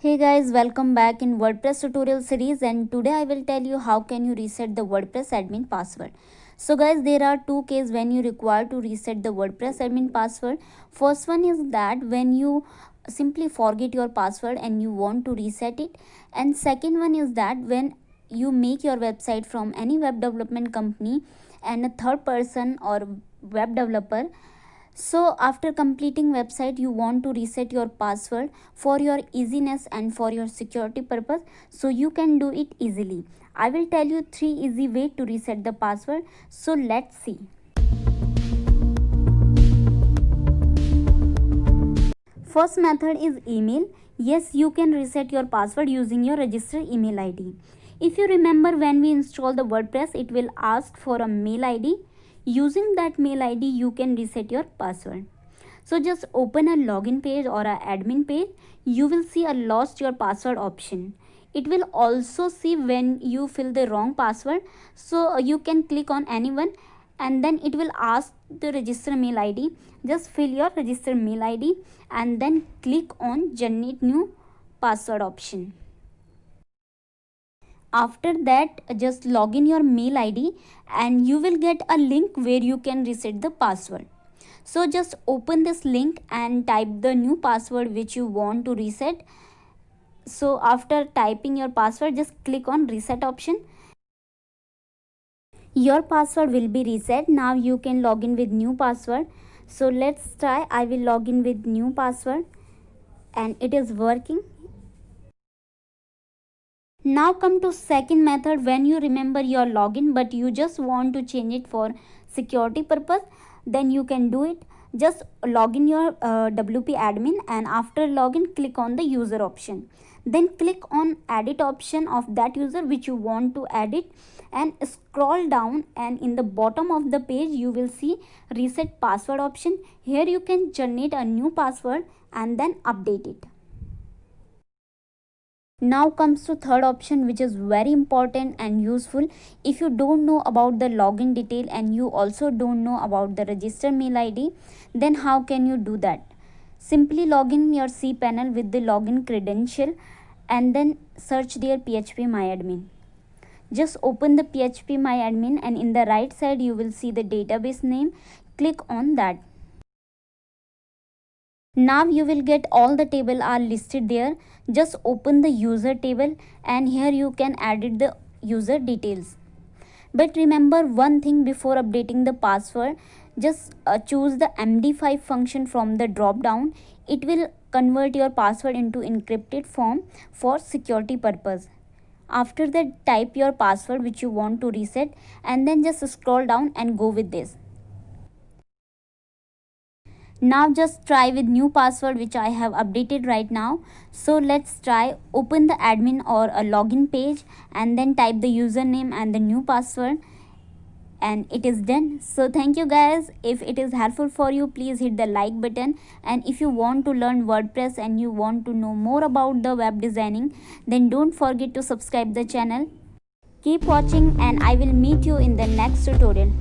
Hey guys, welcome back in WordPress tutorial series, and today I will tell you how can you reset the WordPress admin password. So guys, there are two cases when you require to reset the WordPress admin password. First one is that when you simply forget your password and you want to reset it, and second one is that when you make your website from any web development company and a third person or web developer, so after completing website you want to reset your password for your easiness and for your security purpose, so you can do it easily. I will tell you 3 easy way to reset the password, so let's see. First method is email. Yes, you can reset your password using your registered email ID. If you remember, when we install the WordPress, it will ask for a mail ID. Using that mail ID, you can reset your password. So just open a login page or a admin page. You will see a lost your password option. It will also see when you fill the wrong password. So you can click on anyone and then it will ask the register mail ID. Just fill your register mail ID and then click on generate new password option. After that, just log in your mail ID and you will get a link where you can reset the password. So just open this link and type the new password which you want to reset. So after typing your password, just click on reset option. Your password will be reset. Now you can log in with new password. So let's try. I will log in with new password and it is working. Now come to second method. When you remember your login but you just want to change it for security purpose, then you can do it. Just log in your WP admin and after login click on the user option. Then click on edit option of that user which you want to edit and scroll down, and in the bottom of the page you will see reset password option. Here you can generate a new password and then update it. Now comes to third option, which is very important and useful. If you don't know about the login detail and you also don't know about the register mail ID, then how can you do that? Simply log in your cPanel with the login credential and then search their phpMyAdmin. Just open the phpMyAdmin and in the right side you will see the database name. Click on that. Now you will get all the table are listed there. Just open the user table and here you can edit the user details. But remember one thing before updating the password, just choose the MD5 function from the drop down. It will convert your password into encrypted form for security purpose. After that, type your password which you want to reset and then just scroll down and go with this. Now just try with new password which I have updated right now. So let's try. Open the admin or a login page and then type the username and the new password, and it is done. So thank you guys. If it is helpful for you, please hit the like button, and if you want to learn WordPress and you want to know more about the web designing, then don't forget to subscribe the channel. Keep watching and I will meet you in the next tutorial.